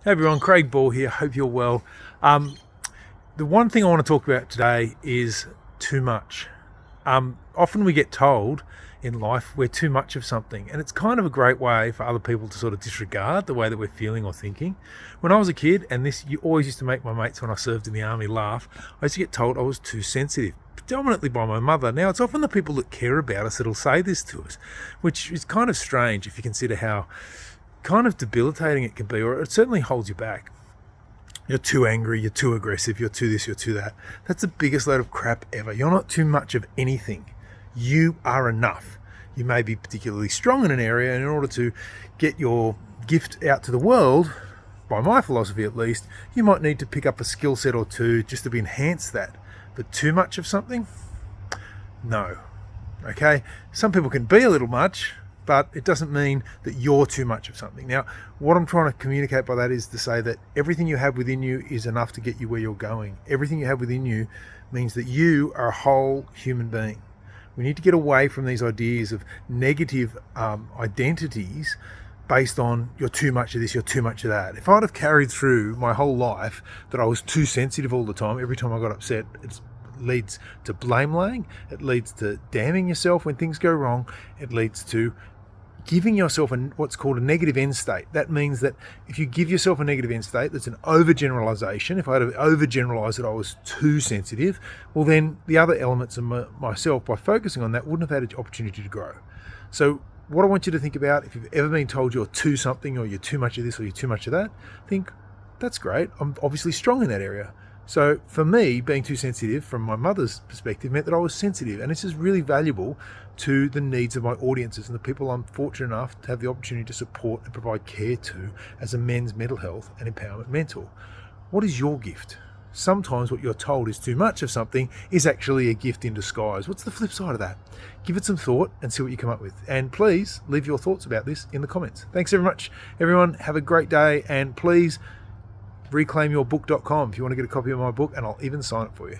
Hey everyone, Craig Ball here. Hope you're well. The one thing I want to talk about today is too much. Often we get told in life we're too much of something, and it's kind of a great way for other people to sort of disregard the way that we're feeling or thinking. When I was a kid, and this you always used to make my mates when I served in the army laugh, I used to get told I was too sensitive, predominantly by my mother. Now, it's often the people that care about us that'll say this to us, which is kind of strange if you consider how kind of debilitating it can be, or it certainly holds you back. You're too angry, you're too aggressive, you're too this, you're too that. That's the biggest load of crap ever. You're not too much of anything. You are enough. You may be particularly strong in an area, and in order to get your gift out to the world, by my philosophy at least, you might need to pick up a skill set or two just to enhance that. But too much of something? No. Okay? Some people can be a little much, but it doesn't mean that you're too much of something. Now, what I'm trying to communicate by that is to say that everything you have within you is enough to get you where you're going. Everything you have within you means that you are a whole human being. We need to get away from these ideas of negative identities based on you're too much of this, you're too much of that. If I'd have carried through my whole life that I was too sensitive all the time, every time I got upset, it leads to blame laying, it leads to damning yourself when things go wrong, it leads to giving yourself what's called a negative end state. That means that if you give yourself a negative end state, that's an overgeneralization. If I had overgeneralized that I was too sensitive, well then the other elements of myself, by focusing on that, wouldn't have had an opportunity to grow. So what I want you to think about, if you've ever been told you're too something, or you're too much of this, or you're too much of that, think, that's great, I'm obviously strong in that area. So for me, being too sensitive from my mother's perspective meant that I was sensitive, and this is really valuable to the needs of my audiences and the people I'm fortunate enough to have the opportunity to support and provide care to as a men's mental health and empowerment mentor. What is your gift? Sometimes what you're told is too much of something is actually a gift in disguise. What's the flip side of that? Give it some thought and see what you come up with. And please leave your thoughts about this in the comments. Thanks very much, everyone. Have a great day, and please reclaimyourbook.com if you want to get a copy of my book, and I'll even sign it for you.